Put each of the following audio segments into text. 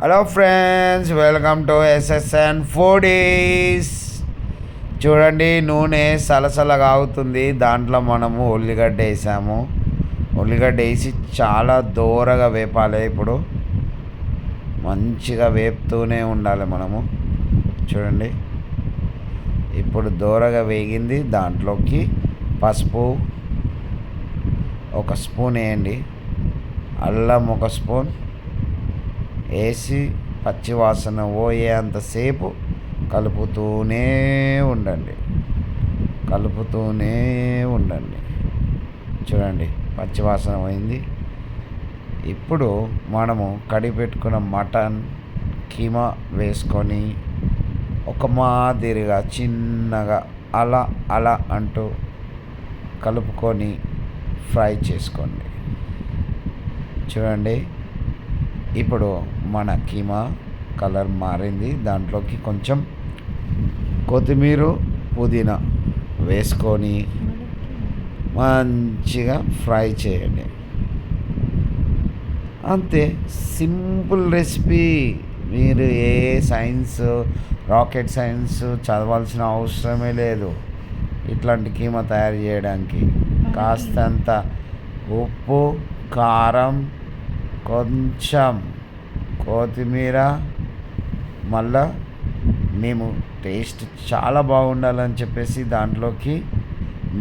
Hello friends, welcome to SSN foodies. చూడండి, నూనె సలసలగా అవుతుంది. దాంట్లో మనము ఉల్లిగడ్డ వేసాము. ఉల్లిగడ్డ వేసి చాలా దూరగా వేపాలి. ఇప్పుడు మంచిగా వేపుతూనే ఉండాలి మనము. చూడండి, ఇప్పుడు దూరగా వేగింది. దాంట్లోకి పసుపు ఒక స్పూన్ వేయండి, అల్లం ఒక స్పూన్ వేసి పచ్చివాసన పోయేంతసేపు కలుపుతూనే ఉండండి. చూడండి, పచ్చివాసన పోయింది. ఇప్పుడు మనము కడిగి పెట్టుకున్న మటన్ కీమా వేసుకొని ఒక మాదిరిగా చిన్నగా అలా అలా అంటూ కలుపుకొని ఫ్రై చేసుకోండి. చూడండి, ఇప్పుడు మన కీమా కలర్ మారింది. దాంట్లోకి కొంచెం కొత్తిమీర పుదీనా వేసుకొని మంచిగా ఫ్రై చేయండి. అంతే, సింపుల్ రెసిపీ. మీరు ఏ రాకెట్ సైన్స్ చదవాల్సిన అవసరమే లేదు ఇట్లాంటి కీమా తయారు చేయడానికి. కాస్తంత ఉప్పు, కారం, కొంచెం కొత్తిమీర, మళ్ళా మేము టేస్ట్ చాలా బాగుండాలని చెప్పేసి దాంట్లోకి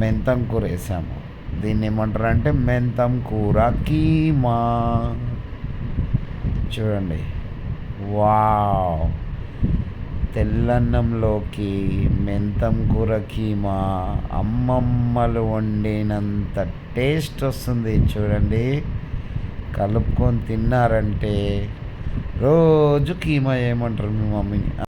మెంతం కూర వేసాము. దీన్ని ఏమంటారంటే మెంతం కూర కీమా. చూడండి, వావ్! తెల్లన్నంలోకి మెంతం కూర కీమా అమ్మమ్మలు వండినంత టేస్ట్ వస్తుంది. చూడండి, కలుపుకొని తిన్నారంటే రోజు కీమా ఏమంటారు మీ మమ్మీని.